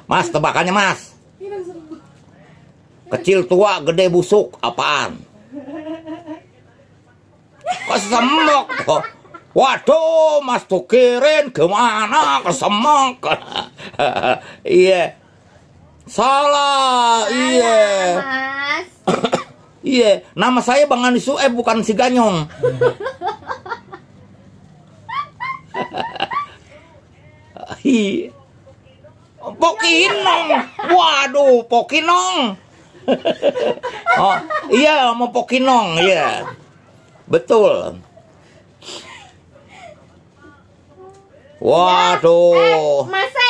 Mas, tebakannya Mas. Kecil, tua, gede, busuk, apaan? Kesemek. Waduh, Mas Tukirin gimana kesemek? Iya. Salah, iya. Mas. Iya, nama saya Bang Andi Sueb, bukan si Ganyong. Pokinong. Waduh, Pokinong. Oh, iya, mau Pokinong, iya. Betul. Waduh. Mase.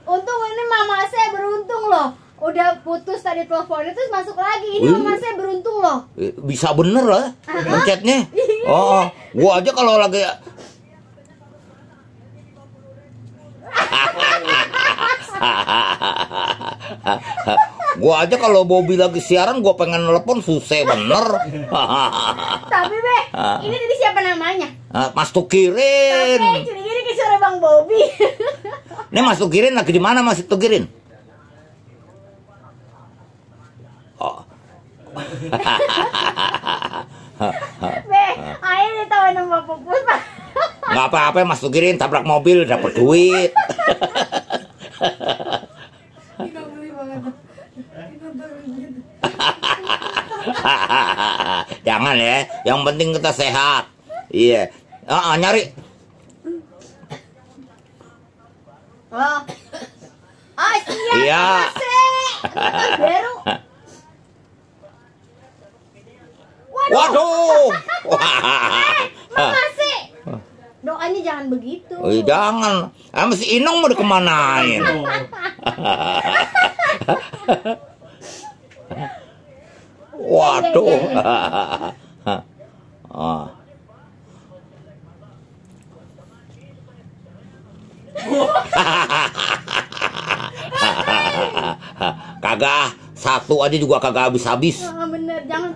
Untung ini mama saya beruntung loh. Udah putus tadi teleponnya terus masuk lagi. Ini mama saya beruntung loh. Bisa bener lah mencetnya. Oh, gua aja kalau lagi gua aja kalau Bobby lagi siaran, gua pengen telepon susah bener. Tapi Be, ini tadi siapa namanya? Mas Tukirin. Tapi curiga kayak suara Bang Bobby. Ini Mas Tukirin lagi di mana Mas Tukirin? Oh. Be, ayo ditawain sama Pupus Pak. Nggak apa-apa Mas Tukirin, tabrak mobil dapat duit. Jangan ya, yang penting kita sehat. Iya. Nyari. Oh, siap. Iya. Baru. Waduh. Masih. Doanya jangan begitu. Jangan. Si Inong mau dikemanain? Waduh. Kagak, satu aja juga kagak habis-habis. Bener, jangan.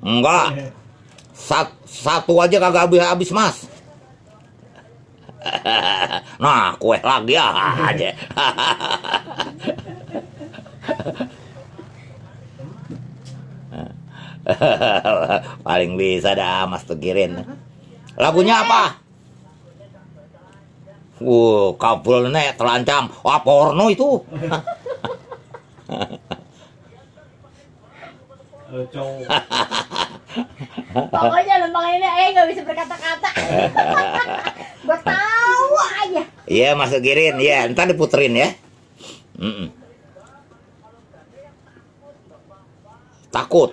Enggak. Satu aja kagak habis-habis, Mas. Nah, kue lagi aja. Paling bisa dah Mas Tukirin. Lagunya apa? Kabelnya telancang. Wah, porno itu. Pokoknya lempang ini nggak bisa berkata-kata. Gue tahu aja. Iya, Mas Tukirin. Iya, ntar diputerin ya. Takut.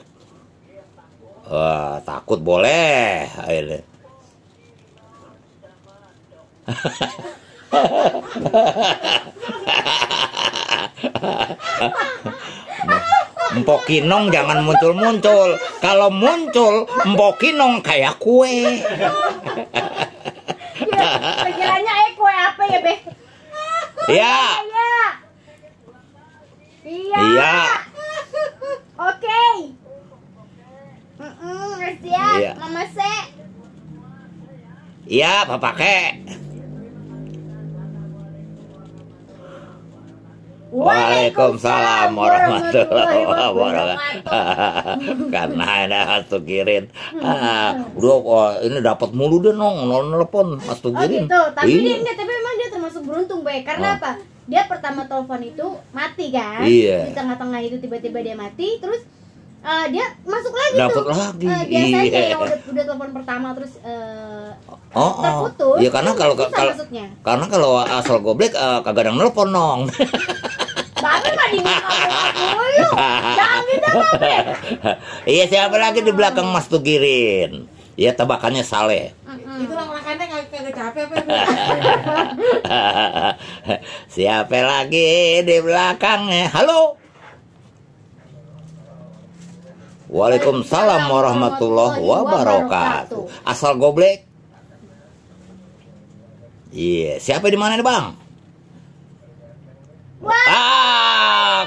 Wah, takut boleh. Akhirnya. Empokinong jangan muncul-muncul. Kalau muncul, Empokinong kayak kue. Pikirannya kue apa ya, Be? Iya. Iya. Oke. Siap, Iya. Mama Se. Iya, Papa Ke. Waalaikumsalam warahmatullahi wabarakatuh. Karena ada Mas Tukirin. Ini dapat mulu deh nelpon Mas Tukirin. Gitu. Tapi tapi memang dia termasuk beruntung, Be. Karena apa? Dia pertama telepon itu mati kan? Iya. Di tengah-tengah itu tiba-tiba dia mati, terus dia masuk lagi Dapat tuh. lagi. Biasanya yang udah telepon pertama terus terputus. Iya, karena kalau asal goblek kagak ada yang nelpon nong. Tapi mah dulu. Jangan gitu, Be. Iya, siapa lagi di belakang Mas Tukirin? Iya, tebakannya Saleh. Itu langkahnya kagak capek apa? Siapa lagi di belakangnya? Halo. Waalaikumsalam warahmatullahi wabarakatuh. Asal goblek. Iya, siapa di mana nih, Bang?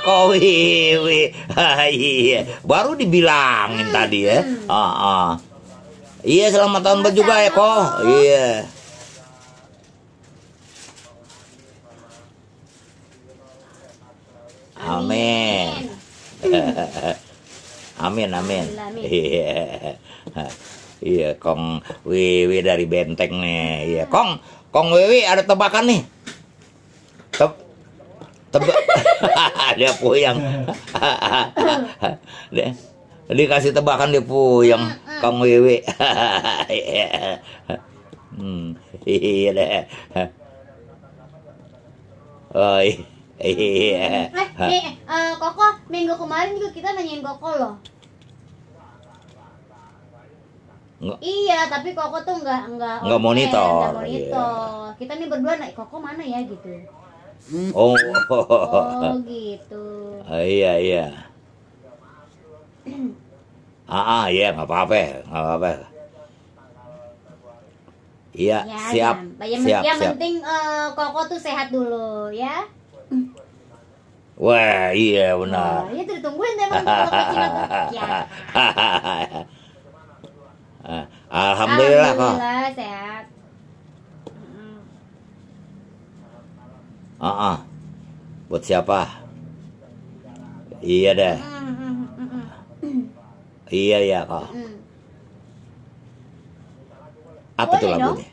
Wiwi. Iya, baru dibilangin tadi ya. Iya, selamat tahun baru juga ya, Ko. Iya. Amin. Amin, amin. Amin. Iya. Iya, Kong Wiwi dari Benteng nih. Iya, Kong Wiwi ada tebakan nih. Tebak. Dia puyang. Dia dikasih tebakan dia puyang, Kong Wiwi. Iya deh. Oh iya. Koko, minggu kemarin juga kita nanyain Koko loh. Nggak. Iya, tapi Koko tuh nggak Nggak monitor. Nggak monitor. Kita nih berdua Koko mana ya gitu. Oh. Oh gitu. Iya. Iya, nggak apa-apa. Iya, Ya, siap. Yang penting Koko tuh sehat dulu ya. Wah, iya benar. Oh, itu ditungguin emang kalau kecilan tuh. Ya. Alhamdulillah kok. Alhamdulillah sehat. Buat siapa? Iya deh. Iya kok. Apa Boleh tuh dong. lagunya?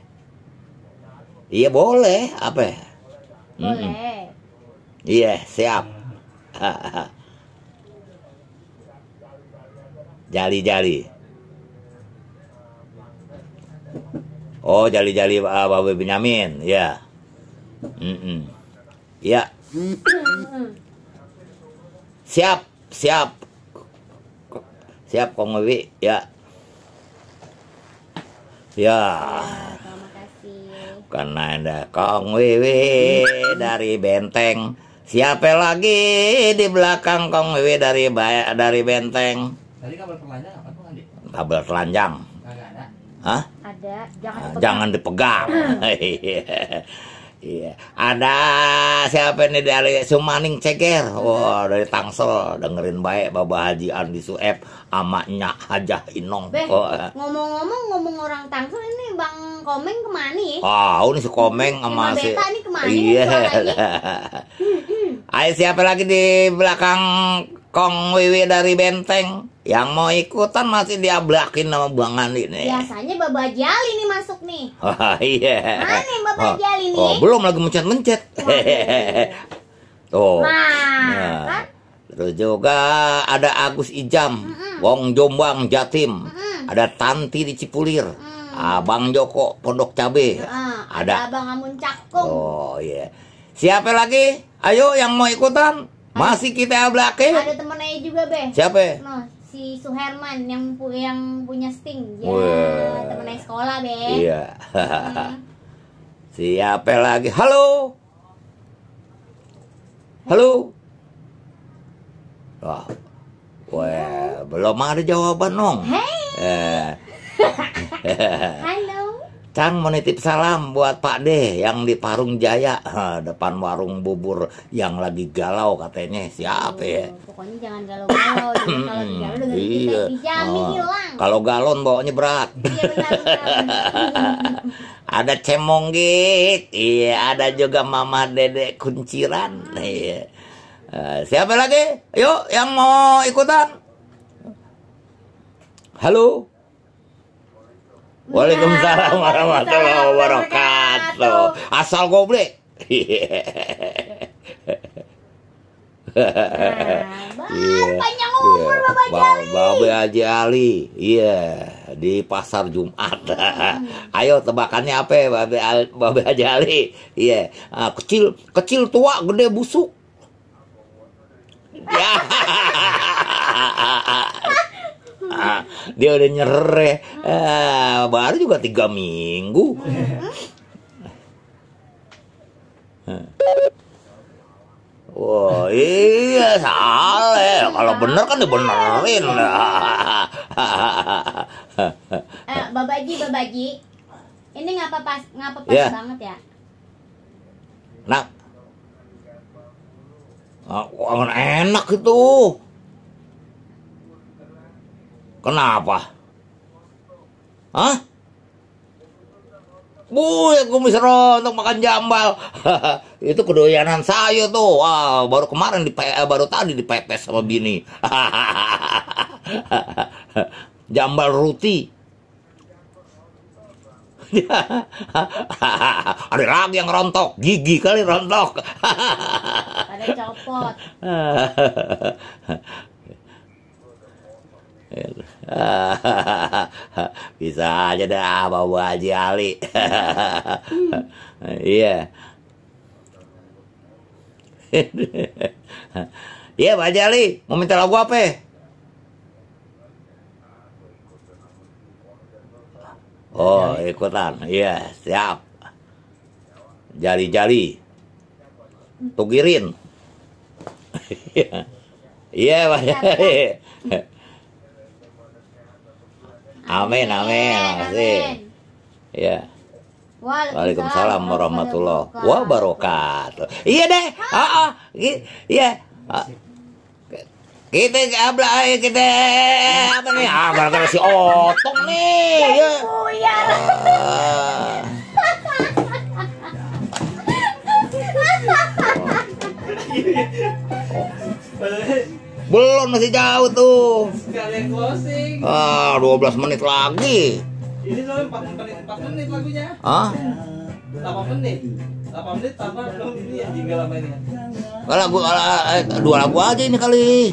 Iya boleh. Apa? Boleh. Iya siap. Jali. Oh jali Babe Benyamin. Ya. Ya. Siap Kong Wiwi. Ya. Terima kasih. Karena ada Kong Wiwi dari Benteng. Siapa lagi di belakang Kong Wiwi dari Benteng? Tadi kabel telanjang apa tuh, Andi? Kabel telanjang. Kagak ada. Hah? Ada, Jangan dipegang. Iya. Ada siapa nih dari Sumaning Ceger? Wah, dari Tangsel. Dengerin baik Bapak Haji Andi Sueb amaknya Hajah Inong. Beh, ngomong orang Tangsel ini Bang Komeng kemana ya? Ini si Komeng sama si Beta nih kemana? Iya. Ayo siapa lagi di belakang Kong Wiwi dari Benteng? Yang mau ikutan masih diablakin sama Bang Andi nih. Biasanya Baba Jali nih masuk nih. Iya. Mana yang Baba Jali nih? Belum lagi mencet. Tuh. Nah, kan? Terus juga ada Agus Ijam, Wong Jombang Jatim. Ada Tanti di Cipulir. Abang Joko Pondok Cabe. Ada Abang Amun Cakung. Oh iya. Siapa lagi? Ayo yang mau ikutan. Masih kita ablakin. Ada temen aja juga, Be. Siapa? No, si Suherman yang punya Sting. Ya, Wah. temen aja sekolah, Be. Iya. Siapa lagi? Halo. Wah, belum ada jawaban nong. Hey. Halo. Cang menitip salam buat Pak D yang di Parung Jaya, depan warung bubur yang lagi galau katanya. Siapa ya? Pokoknya jangan galau-galau. Kalau galau dengerin kita dijamin hilang. Kalau galon bawanya berat. Iya benar. Ada Cemonggik, iya, ada juga Mama Dede Kunciran. Iya. Siapa lagi? Yuk yang mau ikutan. Halo. Waalaikumsalam warahmatullahi wabarakatuh. Asal goblek. Panjang umur Bapak Jali. Babe Haji Ali. Iya, di pasar Jumat. Ayo tebakannya apa, Babe Haji Ali? Iya, kecil tua, gede busuk. Ya. Dia udah nyereh. Baru juga 3 minggu. Wah, iya salah. Kalau bener kan dibenerin. Babaji. Ini ngapa pas Ya. banget ya? Nah, enak itu. Kenapa? Hah? Kumis rontok makan jambal. Itu kedoyanan saya tuh. Wah, baru kemarin baru tadi dipepes sama bini. Jambal ruti. Ada lagi yang rontok, gigi kali rontok. Ada copot. Bisa aja dah bawa Haji Ali. Iya. Iya Pak Haji Ali, mau minta lagu apa? Oh ikutan, iya siap. Jali-jali, tugirin. Iya Pak Haji Ali. Amin, amin, makasih. Ya. Waalaikumsalam warahmatullahi wabarakatuh. Iya deh. Iya. Kita apa nih? Gara-gara si Otong nih. Ya. Belum, masih jauh tuh. Sekalian closing. 12 menit lagi. Ini soalnya 4 menit lagunya. 8 menit. 8 menit tambah belum ini ya tinggal apa ini ya? Lagu 2 lagu aja ini kali.